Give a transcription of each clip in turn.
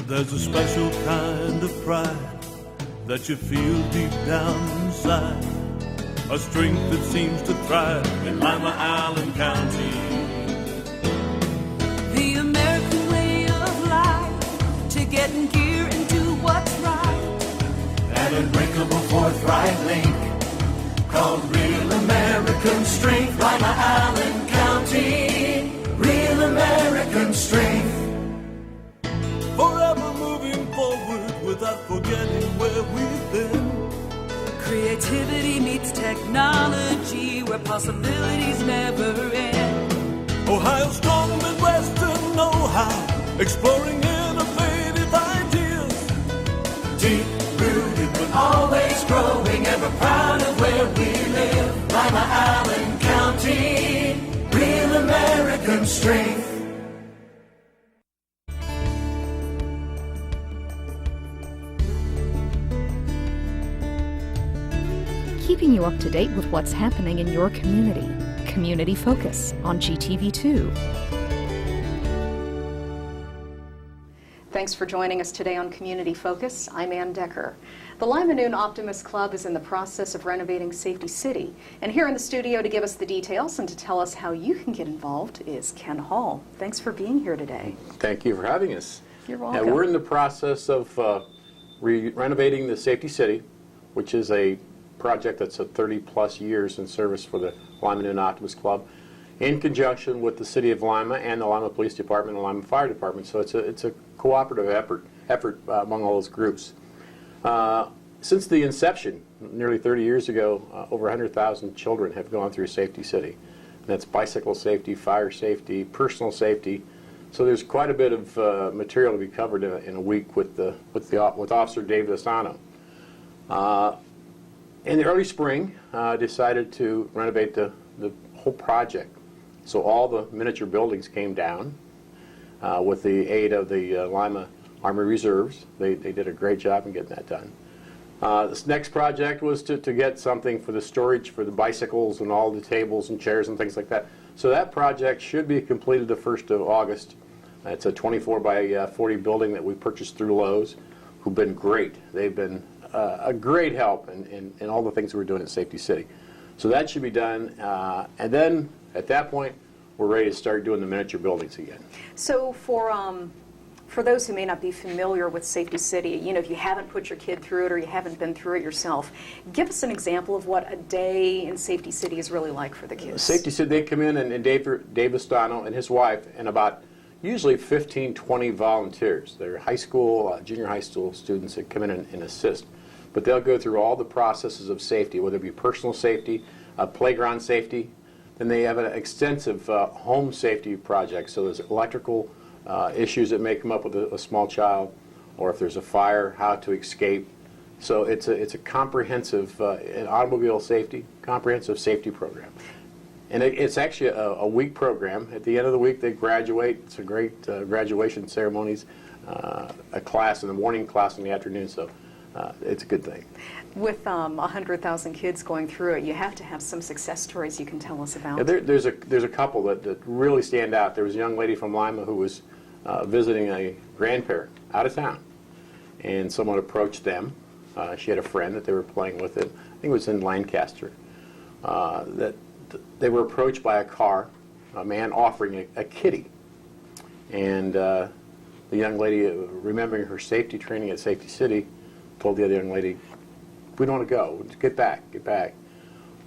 There's a special kind of pride that you feel deep down inside, a strength that seems to thrive in Lima, Allen County. The American way of life, to get in gear and do what's right. An unbreakable forthright link called real American strength. Lima, Allen County, real American strength. Forever moving forward without forgetting where we've been. Creativity meets technology, where possibilities never end. Ohio's strong Midwestern know-how, exploring innovative ideas. Deep-rooted but always growing, ever proud of where we live. Lima, Allen County, real American strength. Keeping you up to date with what's happening in your community. Community Focus on GTV2. Thanks for joining us today on Community Focus. I'm Anne Decker. The Lima Noon Optimists Club is in the process of renovating Safety City. And here in the studio to give us the details and to tell us how you can get involved is Ken Hall. Thanks for being here today. Thank you for having us. You're welcome. We're in the process of renovating the Safety City, which is a project that's 30-plus years in service for the Lima Noon Optimists Club, in conjunction with the City of Lima and the Lima Police Department and the Lima Fire Department. So it's a cooperative effort among all those groups. Since the inception, nearly 30 years ago, over 100,000 children have gone through Safety City. And that's bicycle safety, fire safety, personal safety. So there's quite a bit of material to be covered in a week with Officer Dave Lozano. In the early spring, decided to renovate the whole project. So all the miniature buildings came down with the aid of the Lima Army Reserves. They did a great job in getting that done. This next project was to get something for the storage for the bicycles and all the tables and chairs and things like that. So that project should be completed the 1st of August. It's a 24 by 40 building that we purchased through Lowe's, who've been great. They've been a great help in all the things we're doing at Safety City. So that should be done, and then at that point we're ready to start doing the miniature buildings again. So for those who may not be familiar with Safety City, you know, if you haven't put your kid through it or you haven't been through it yourself, give us an example of what a day in Safety City is really like for the kids. Safety City, they come in, and Dave Estano and his wife and about usually 15, 20 volunteers. They're high school, junior high school students that come in and assist. But they'll go through all the processes of safety, whether it be personal safety, playground safety. Then they have an extensive home safety project. So there's electrical issues that may come up with a small child, or if there's a fire, how to escape. So it's a comprehensive automobile safety, comprehensive safety program. And it's actually a week program. At the end of the week, they graduate. It's a great graduation ceremonies, a class in the morning, class in the afternoon. So it's a good thing. With 100,000 kids going through it, you have to have some success stories you can tell us about. Yeah, there's a couple that really stand out. There was a young lady from Lima who was visiting a grandparent out of town, and someone approached them. She had a friend that they were playing with. I think it was in Lancaster. That they were approached by a car, a man offering a kitty, and the young lady, remembering her safety training at Safety City, told the other young lady, "We don't want to go. Get back, get back."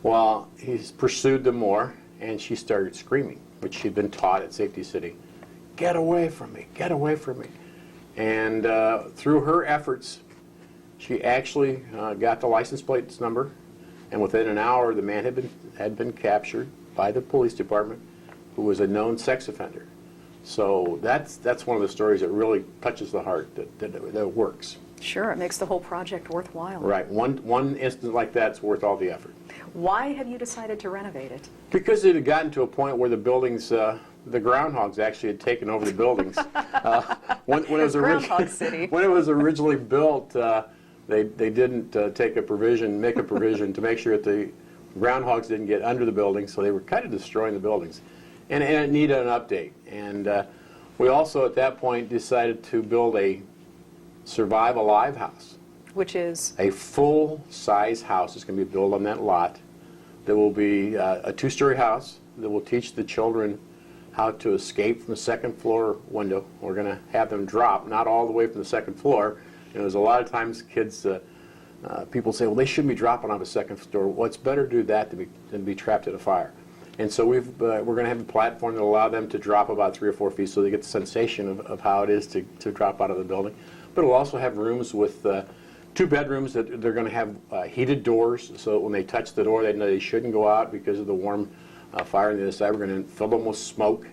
Well, he pursued them more, and she started screaming, which she'd been taught at Safety City. "Get away from me, get away from me." And through her efforts, she actually got the license plate number, and within an hour, the man had been captured by the police department, who was a known sex offender. So that's one of the stories that really touches the heart, that works. Sure, it makes the whole project worthwhile. Right. One instance like that's worth all the effort. Why have you decided to renovate it? Because it had gotten to a point where the buildings, the groundhogs actually had taken over the buildings. When it was Groundhog City. When it was originally built, they didn't make a provision to make sure that the groundhogs didn't get under the buildings, so they were kind of destroying the buildings. And it needed an update. And we also, at that point, decided to build a Survive Alive house. Which is? A full-size house is going to be built on that lot. There will be a two-story house that will teach the children how to escape from the second floor window. We're going to have them drop, not all the way from the second floor. You know, there's a lot of times kids, people say, well, they shouldn't be dropping off a second floor. Well, it's better to do that than be trapped in a fire. And so we're going to have a platform that will allow them to drop about 3 or 4 feet so they get the sensation of how it is to drop out of the building. But it'll also have rooms with 2 bedrooms that they're going to have heated doors, so when they touch the door, they know they shouldn't go out because of the warm fire on the other side. We're going to fill them with smoke.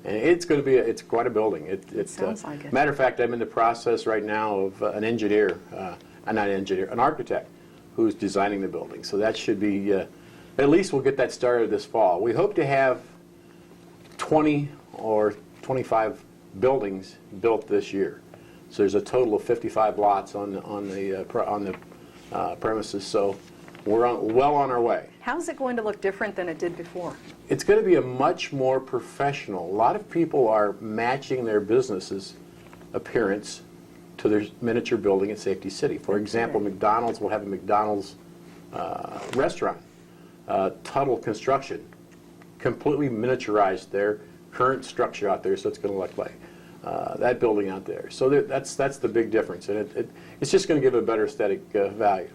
And it's going to be, it's quite a building. It sounds like it. Matter of fact, I'm in the process right now of an engineer, not an engineer, an architect who's designing the building. So that should be, at least we'll get that started this fall. We hope to have 20 or 25 buildings built this year. So there's a total of 55 lots on the premises. So we're well on our way. How's it going to look different than it did before? It's going to be a much more professional. A lot of people are matching their business's appearance to their miniature building at Safety City. For example, McDonald's will have a McDonald's restaurant. Tuttle Construction completely miniaturized their current structure out there, so it's going to look like that building out there. So that's the big difference, and it's just going to give a better aesthetic value.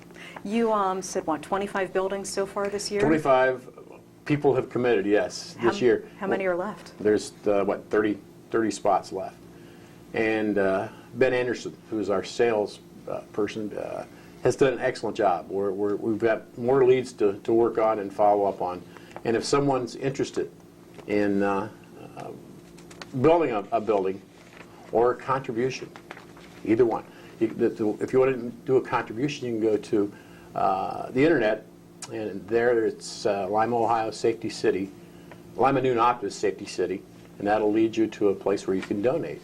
You said, what, 25 buildings so far this year? 25 people have committed, yes, this year. How many are left? There's, 30 spots left. And Ben Anderson, who's our sales person, has done an excellent job. We've got more leads to work on and follow up on. And if someone's interested in building a building or a contribution, either one. If you want to do a contribution, you can go to the internet, and there it's Lima, Ohio Safety City, Lima Noon Optimists Safety City, and that'll lead you to a place where you can donate.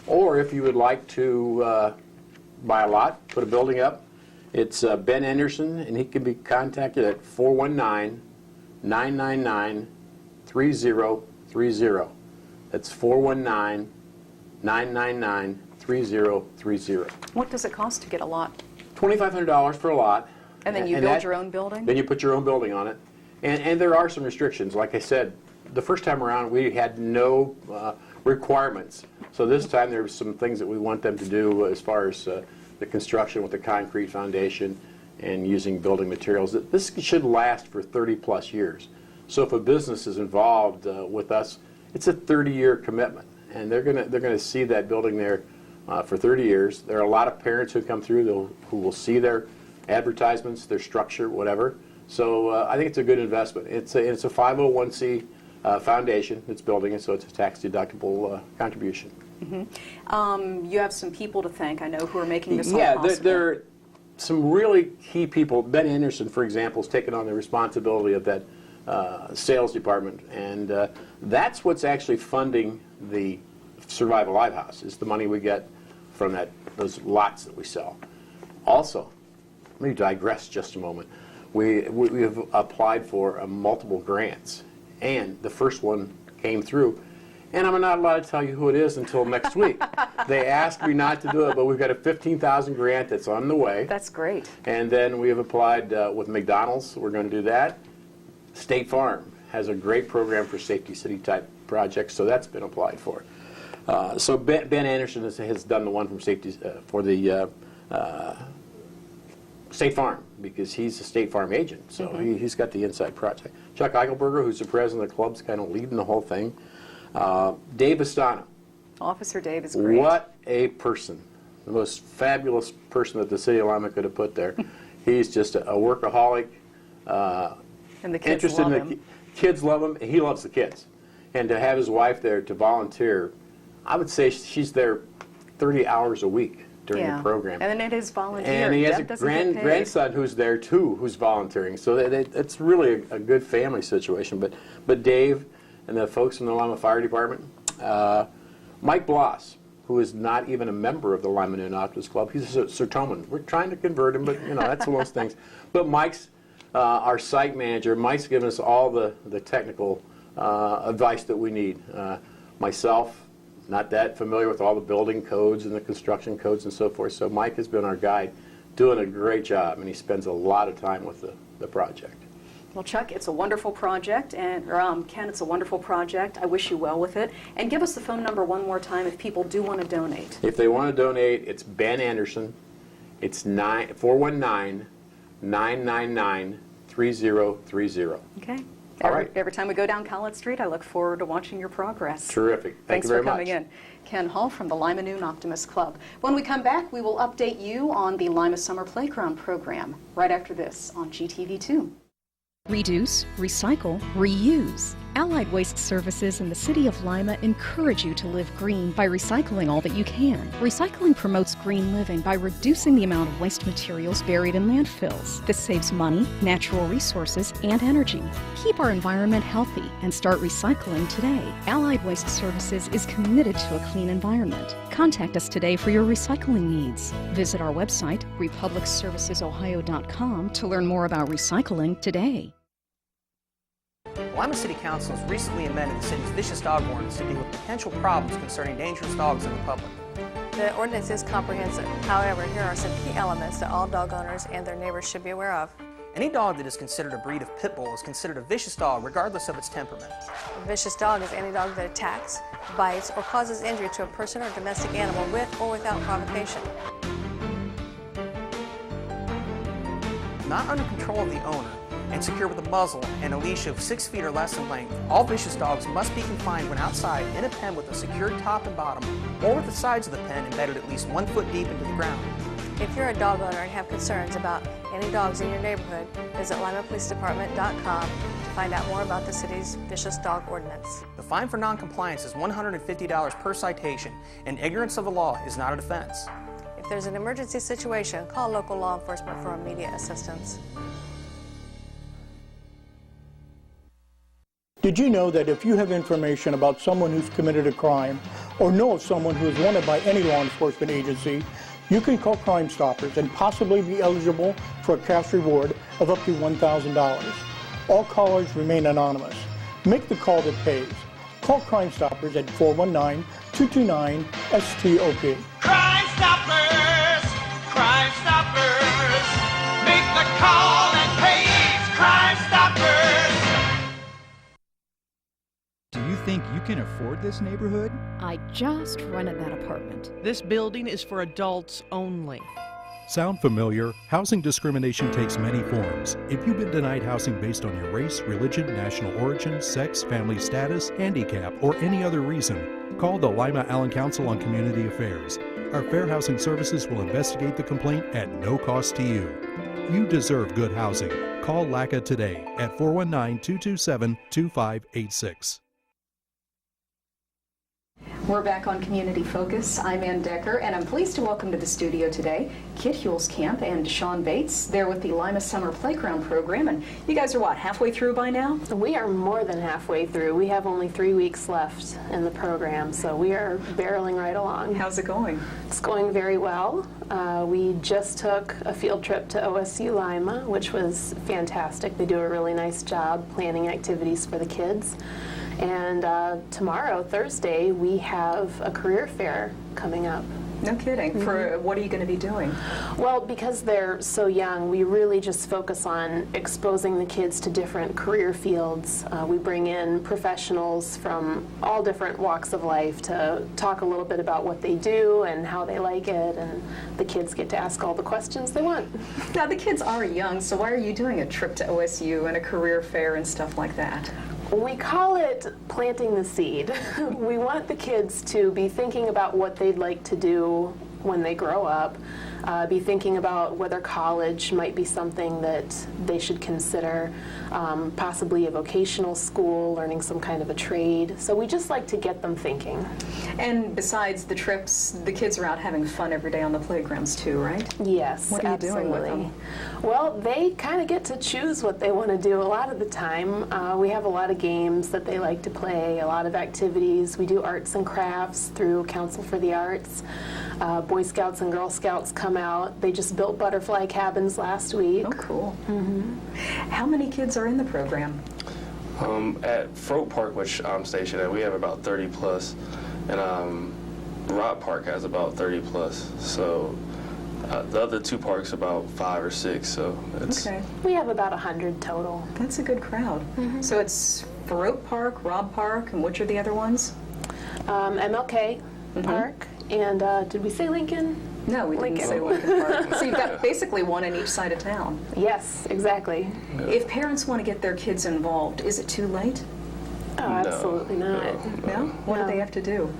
Or if you would like to buy a lot, put a building up, it's Ben Anderson, and he can be contacted at 419-999-3030. That's 419-999-3030. What does it cost to get a lot? $2,500 for a lot. And then you build your own building? Then you put your own building on it. And there are some restrictions. Like I said, the first time around we had no requirements. So this time there were some things that we want them to do as far as the construction with the concrete foundation and using building materials. This should last for 30-plus years. So if a business is involved with us, it's a 30-year commitment, and they're gonna see that building there for 30 years. There are a lot of parents who come through who will see their advertisements, their structure, whatever. So I think it's a good investment. It's a 501c foundation that's building it, so it's a tax-deductible contribution. Mm-hmm. You have some people to thank, I know, who are making this all possible. Yeah, there are some really key people. Ben Anderson, for example, has taken on the responsibility of that sales department, and that's what's actually funding the Survive Alive house, is the money we get from those lots that we sell. Also, let me digress just a moment. We have applied for multiple grants, and the first one came through, and I'm not allowed to tell you who it is until next week. They asked me not to do it, but we've got a $15,000 grant that's on the way. That's great. And then we have applied with McDonald's. We're going to do that. State Farm has a great program for Safety City type projects, so that's been applied for. So Ben Anderson has done the one from Safety for the State Farm, because he's a State Farm agent, so he's got the inside project. Chuck Eichelberger, who's the president of the club, is kind of leading the whole thing. Dave Astana. Officer Dave is great. What a person. The most fabulous person that the city of Lima could have put there. He's just a workaholic. And the kids love him. Kids love him, and he loves the kids. And to have his wife there to volunteer, I would say she's there 30 hours a week during the program. And then it is volunteer. And he has a grandson who's there too, who's volunteering. So it's really a good family situation. But Dave and the folks from the Lima Fire Department, Mike Bloss, who is not even a member of the Lima Noon Optimists Club, he's a Sertoman. We're trying to convert him, but that's one of those things. But Mike's our site manager. Mike's given us all the technical advice that we need. Myself, not that familiar with all the building codes and the construction codes and so forth. So Mike has been our guide, doing a great job, and he spends a lot of time with the project. Well, Chuck, it's a wonderful project, and Ken, it's a wonderful project. I wish you well with it. And give us the phone number one more time if people do want to donate. If they want to donate, it's Ben Anderson. It's 419-999-3030. Okay. All right. Every time we go down College Street, I look forward to watching your progress. Terrific. Thank Thanks you very for coming much. in. Ken Hall from the Lima Noon Optimists Club. When we come back, we will update you on the Lima Summer Playground program right after this on GTV2. Reduce, recycle, reuse. Allied Waste Services in the City of Lima encourage you to live green by recycling all that you can. Recycling promotes green living by reducing the amount of waste materials buried in landfills. This saves money, natural resources, and energy. Keep our environment healthy and start recycling today. Allied Waste Services is committed to a clean environment. Contact us today for your recycling needs. Visit our website, republicservicesohio.com, to learn more about recycling today. Lima City Council has recently amended the city's vicious dog ordinance to deal with potential problems concerning dangerous dogs in the public. The ordinance is comprehensive. However, here are some key elements that all dog owners and their neighbors should be aware of. Any dog that is considered a breed of pit bull is considered a vicious dog regardless of its temperament. A vicious dog is any dog that attacks, bites, or causes injury to a person or domestic animal with or without provocation. Not under control of the owner and secure with a muzzle and a leash of 6 feet or less in length, all vicious dogs must be confined when outside in a pen with a secured top and bottom, or with the sides of the pen embedded at least 1 foot deep into the ground. If you're a dog owner and have concerns about any dogs in your neighborhood, visit limapolicedepartment.com to find out more about the city's vicious dog ordinance. The fine for non-compliance is $150 per citation, and ignorance of the law is not a defense. If there's an emergency situation, call local law enforcement for immediate assistance. Did you know that if you have information about someone who's committed a crime or know of someone who is wanted by any law enforcement agency, you can call Crime Stoppers and possibly be eligible for a cash reward of up to $1,000. All callers remain anonymous. Make the call that pays. Call Crime Stoppers at 419-229-STOP. Crime Stoppers! Crime Stoppers! Make the call that pays! Crime Stoppers! Do you think you can afford this neighborhood? I just rented that apartment. This building is for adults only. Sound familiar? Housing discrimination takes many forms. If you've been denied housing based on your race, religion, national origin, sex, family status, handicap, or any other reason, call the Lima Allen Council on Community Affairs. Our Fair Housing Services will investigate the complaint at no cost to you. You deserve good housing. Call LACA today at 419-227-2586. We're back on Community Focus. I'm Anne Decker, and I'm pleased to welcome to the studio today Kit Huelskamp and Shawn Bates. They're with the Lima Summer Playground Program, and you guys are what, halfway through by now? We are more than halfway through. We have only 3 weeks left in the program, so we are barreling right along. How's it going? It's going very well. We just took a field trip to OSU Lima, which was fantastic. They do a really nice job planning activities for the kids. And tomorrow, Thursday, we have a career fair coming up. No kidding. Mm-hmm. For what are you going to be doing? Well, because they're so young, we really just focus on exposing the kids to different career fields. We bring in professionals from all different walks of life to talk a little bit about what they do and how they like it, and the kids get to ask all the questions they want. Now, the kids are young, so why are you doing a trip to OSU and a career fair and stuff like that? We call it planting the seed. We want the kids to be thinking about what they'd like to do when they grow up, be thinking about whether college might be something that they should consider, possibly a vocational school, learning some kind of a trade. So we just like to get them thinking. And besides the trips, the kids are out having fun every day on the playgrounds too, right? Yes, what are you absolutely. doing with them? Well, they kind of get to choose what they want to do a lot of the time. We have a lot of games that they like to play, a lot of activities. We do arts and crafts through Council for the Arts. Boy Scouts and Girl Scouts come out. They just built butterfly cabins last week. Oh, cool. Mm-hmm. How many kids are in the program? At Froat Park, which I'm stationed at, we have about 30 plus. and Rock Park has about 30 plus. So the other two parks about 5 or 6. So it's We have about 100 total. That's a good crowd. So it's Farouk Park, Robb Park, and which are the other ones? MLK Park, and did we say Lincoln? No, we didn't say Lincoln Park. So you've got basically one in each side of town. Yes, exactly. If parents want to get their kids involved, is it too late? Oh, absolutely not. No? What do they have to do?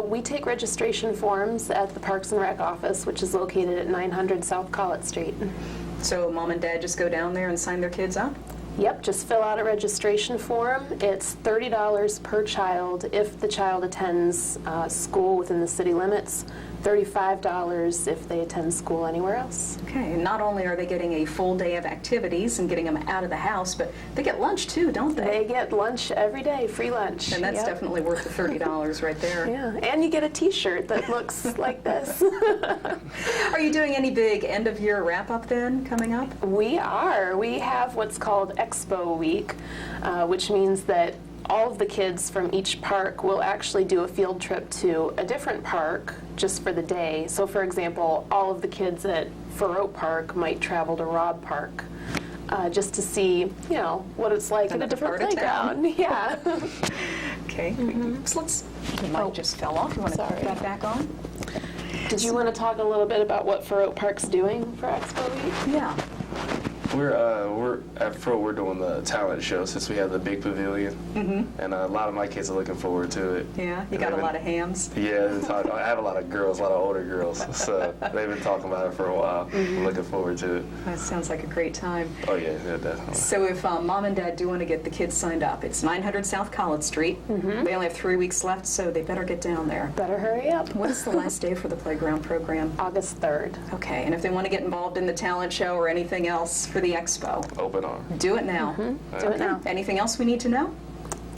We take registration forms at the Parks and Rec office, which is located at 900 South Collett Street. So mom and dad just go down there and sign their kids up? Yep, just fill out a registration form. It's $30 per child if the child attends school within the city limits, $35 if they attend school anywhere else. Okay, and not only are they getting a full day of activities and getting them out of the house, but they get lunch too, don't they? They get lunch every day, free lunch. And that's definitely worth the $30 right there. Yeah, and you get a t-shirt that looks like this. Are you doing any big end-of-year wrap-up then coming up? We are. We have what's called Expo Week, which means that all of the kids from each park will actually do a field trip to a different park just for the day. So for example, all of the kids at Farouk Park might travel to Robb Park just to see, you know, what it's like at a different playground. Yeah. Okay. So let's, the mic just fell off. You want to put that back on? Did you want to talk a little bit about what Farouk Park's doing for Expo Week? Yeah. We're at Farouk, we're doing the talent show since we have the big pavilion, and a lot of my kids are looking forward to it. Yeah, you got a lot of hams. Yeah, I have a lot of girls, a lot of older girls, so they've been talking about it for a while. I'm looking forward to it. That sounds like a great time. Oh yeah, definitely. So if mom and dad do want to get the kids signed up, it's 900 South Collett Street. They only have 3 weeks left, so they better get down there. Better hurry up. What is the last day for the playground program? August 3rd. Okay, and if they want to get involved in the talent show or anything else for the expo, open arms. Do it now. Do it now. Anything else we need to know?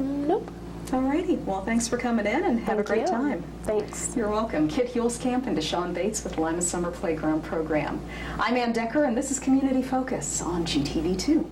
Nope. Alrighty. Well, thanks for coming in and have a great time. Thanks. You're welcome. Kit Huelskamp and Shawn Bates with Lima Summer Playground Program. I'm Anne Decker, and this is Community Focus on GTV2.